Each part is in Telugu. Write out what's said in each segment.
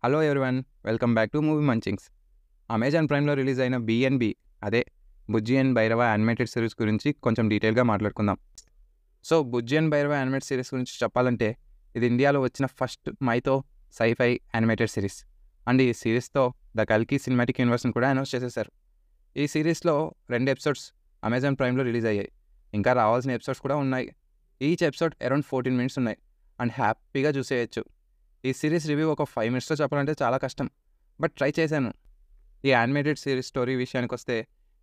Hello everyone, welcome back to movie munchings. Amazon ప్రైమ్లో రిలీజ్ అయిన బిఎన్బి, అదే Bujji and Bhairava animated series గురించి కొంచెం డీటెయిల్గా మాట్లాడుకుందాం. So Bujji and Bhairava animated series గురించి చెప్పాలంటే, ఇది ఇండియాలో వచ్చిన first mytho sci fi animated series. And ఈ సిరీస్తో ద కల్కి సినిమాటిక్ యూనివర్స్ని కూడా అనౌన్స్ చేసేశారు. ఈ సిరీస్లో 2 ఎపిసోడ్స్ అమెజాన్ ప్రైమ్లో రిలీజ్ అయ్యాయి. ఇంకా రావాల్సిన ఎపిసోడ్స్ కూడా ఉన్నాయి. ఈచ్ ఎపిసోడ్ అరౌండ్ 14 మినిట్స్ ఉన్నాయి అండ్ హ్యాపీగా చూసేయచ్చు. ఈ సిరీస్ రివ్యూ ఒక 5 మినిట్స్లో చెప్పాలంటే చాలా కష్టం, బట్ ట్రై చేశాను. ఈ యానిమేటెడ్ సిరీస్ స్టోరీ విషయానికి వస్తే,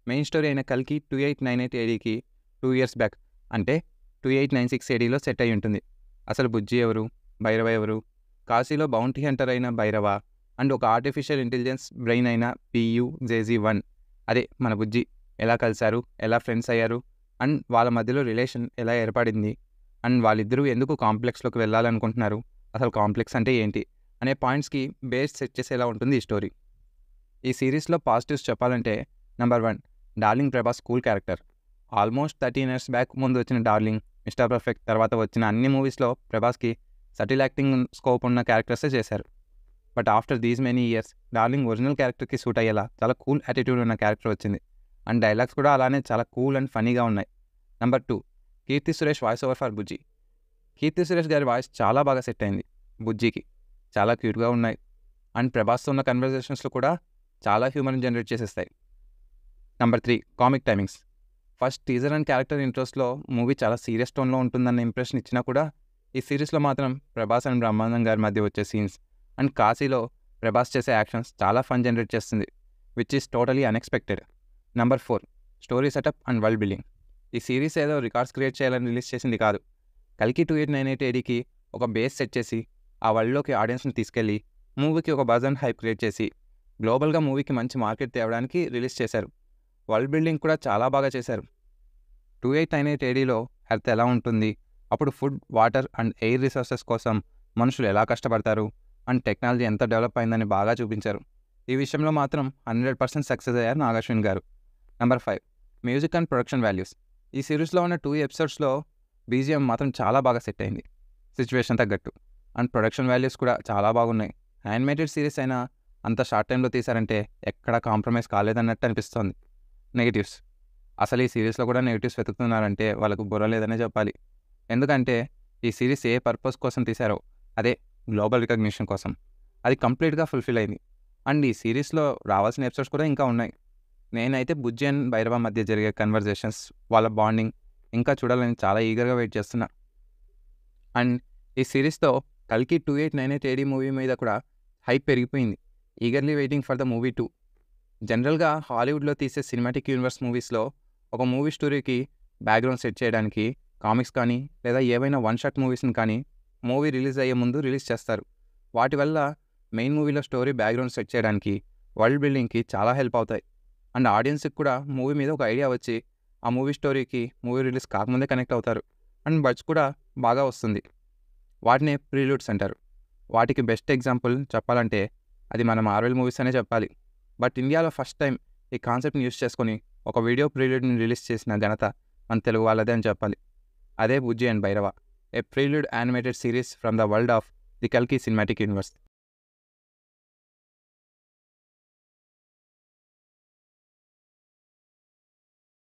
మెయిన్ స్టోరీ అయిన కల్కి 2898 ఏడీకి 2 ఇయర్స్ బ్యాక్, అంటే 2896 ఏడీలో సెట్ అయి ఉంటుంది. అసలు బుజ్జి ఎవరు, భైరవ ఎవరు, కాశీలో బౌంటీ హంటర్ అయిన భైరవ, అండ్ ఒక ఆర్టిఫిషియల్ ఇంటెలిజెన్స్ బ్రెయిన్ అయిన PUJZ1, అదే మన బుజ్జి, ఎలా కలిశారు, ఎలా ఫ్రెండ్స్ అయ్యారు, అండ్ వాళ్ళ మధ్యలో రిలేషన్ ఎలా ఏర్పడింది, అండ్ వాళ్ళిద్దరూ ఎందుకు కాంప్లెక్స్లోకి వెళ్ళాలనుకుంటున్నారు, అసలు కాంప్లెక్స్ అంటే ఏంటి అనే పాయింట్స్కి బేస్ సెట్ చేసేలా ఉంటుంది ఈ స్టోరీ. ఈ సిరీస్లో పాజిటివ్స్ చెప్పాలంటే, number 1, darling Prabhas cool character. Almost 13 years back ముందు వచ్చిన డార్లింగ్, మిస్టర్ పర్ఫెక్ట్ తర్వాత వచ్చిన అన్ని మూవీస్లో ప్రభాస్కి సటిల్ యాక్టింగ్ స్కోప్ ఉన్న క్యారెక్టర్సే చేశారు. But after these many years darling original క్యారెక్టర్కి సూట్ అయ్యేలా చాలా కూల్ యాటిట్యూడ్ ఉన్న క్యారెక్టర్ వచ్చింది. అండ్ డైలాగ్స్ కూడా అలానే చాలా కూల్ అండ్ ఫనీగా ఉన్నాయి. Number 2, Keerthy Suresh voice over for Bujji. Keerthy Suresh గారి వాయిస్ చాలా బాగా సెట్ అయింది బుజ్జికి. చాలా క్యూట్గా ఉన్నాయి అండ్ ప్రభాస్తో ఉన్న కన్వర్జేషన్స్లో కూడా చాలా హ్యూమన్ జనరేట్ చేసేస్తాయి. Number 3, comic timings. First teaser and character ఇంట్రెస్ట్లో మూవీ చాలా సీరియస్ టోన్లో ఉంటుందన్న ఇంప్రెషన్ ఇచ్చినా కూడా, ఈ సిరీస్లో మాత్రం ప్రభాస్ అండ్ బ్రహ్మానందం గారి మధ్య వచ్చే సీన్స్ అండ్ కాశీలో ప్రభాస్ చేసే యాక్షన్స్ చాలా ఫన్ జనరేట్ చేస్తుంది, which is totally unexpected. Number 4, story setup and world building. ఈ సిరీస్ ఏదో రికార్డ్స్ క్రియేట్ చేయాలని రిలీజ్ చేసింది కాదు. కల్కి 2898 ఏడీకి ఒక బేస్ సెట్ చేసి, ఆ వరల్డ్లోకి ఆడియన్స్ని తీసుకెళ్ళి మూవీకి ఒక బజ్ అండ్ హైప్ క్రియేట్ చేసి, గ్లోబల్గా మూవీకి మంచి మార్కెట్ తేవడానికి రిలీజ్ చేశారు. వరల్డ్ బిల్డింగ్ కూడా చాలా బాగా చేశారు. 2898 ఏడీలో ఎర్త్ ఎలా ఉంటుంది, అప్పుడు food, water and air resources కోసం మనుషులు ఎలా కష్టపడతారు, అండ్ టెక్నాలజీ ఎంత డెవలప్ అయిందని బాగా చూపించారు. ఈ విషయంలో మాత్రం 100% సక్సెస్ అయ్యారు నాగార్జున గారు. Number 5, music and production values. ఈ సిరీస్లో ఉన్న 2 ఎపిసోడ్స్లో BGM మాత్రం చాలా బాగా సెట్ అయింది, సిచ్యువేషన్ తగ్గట్టు. అండ్ ప్రొడక్షన్ వాల్యూస్ కూడా చాలా బాగున్నాయి. యానిమేటెడ్ సిరీస్ అయినా అంత షార్ట్ టైంలో తీశారంటే ఎక్కడ కాంప్రమైజ్ కాలేదన్నట్టు అనిపిస్తోంది. నెగిటివ్స్. అసలు ఈ సిరీస్లో కూడా నెగిటివ్స్ వెతుకుతున్నారంటే వాళ్ళకు బుర్ర లేదనే చెప్పాలి. ఎందుకంటే ఈ సిరీస్ ఏ పర్పస్ కోసం తీశారో, అదే గ్లోబల్ రికగ్నిషన్ కోసం, అది కంప్లీట్గా ఫుల్ఫిల్ అయింది. అండ్ ఈ సిరీస్లో రావాల్సిన ఎపిసోడ్స్ కూడా ఇంకా ఉన్నాయి. నేనైతే బుజ్జి అండ్ భైరవ మధ్య జరిగే కన్వర్జేషన్స్, వాళ్ళ బాండింగ్ ఇంకా చూడాలని చాలా ఈగర్గా వెయిట్ చేస్తున్నా. అండ్ ఈ సిరీస్తో కల్కి 2898 ఏడీ మూవీ మీద కూడా హైప్ పెరిగిపోయింది. Eagerly waiting for the movie 2. జనరల్గా హాలీవుడ్లో తీసే సినిమాటిక్ యూనివర్స్ మూవీస్లో ఒక మూవీ స్టోరీకి బ్యాక్గ్రౌండ్ సెట్ చేయడానికి కామిక్స్ కానీ లేదా ఏవైనా వన్ షాట్ మూవీస్ని కానీ మూవీ రిలీజ్ అయ్యే ముందు రిలీజ్ చేస్తారు. వాటి వల్ల మెయిన్ మూవీలో స్టోరీ బ్యాక్గ్రౌండ్ సెట్ చేయడానికి, వరల్డ్ బిల్డింగ్కి చాలా హెల్ప్ అవుతాయి. అండ్ ఆడియన్స్కి కూడా మూవీ మీద ఒక ఐడియా వచ్చి ఆ మూవీ స్టోరీకి మూవీ రిలీజ్ కాకముందే కనెక్ట్ అవుతారు. అండ్ బడ్స్ కూడా బాగా వస్తుంది. వాటినే ప్రీలూడ్స్ అంటారు. వాటికి బెస్ట్ ఎగ్జాంపుల్ చెప్పాలంటే అది మన మార్వెల్ మూవీస్ అనే చెప్పాలి. బట్ ఇండియాలో ఫస్ట్ టైం ఈ కాన్సెప్ట్ని యూస్ చేసుకొని ఒక వీడియో ప్రీలూడ్ని రిలీజ్ చేసిన ఘనత మన తెలుగు వాళ్ళదే అని చెప్పాలి. అదే Bujji and Bhairava, a prelude animated series from the world of the కల్కి సినిమాటిక్ యూనివర్స్.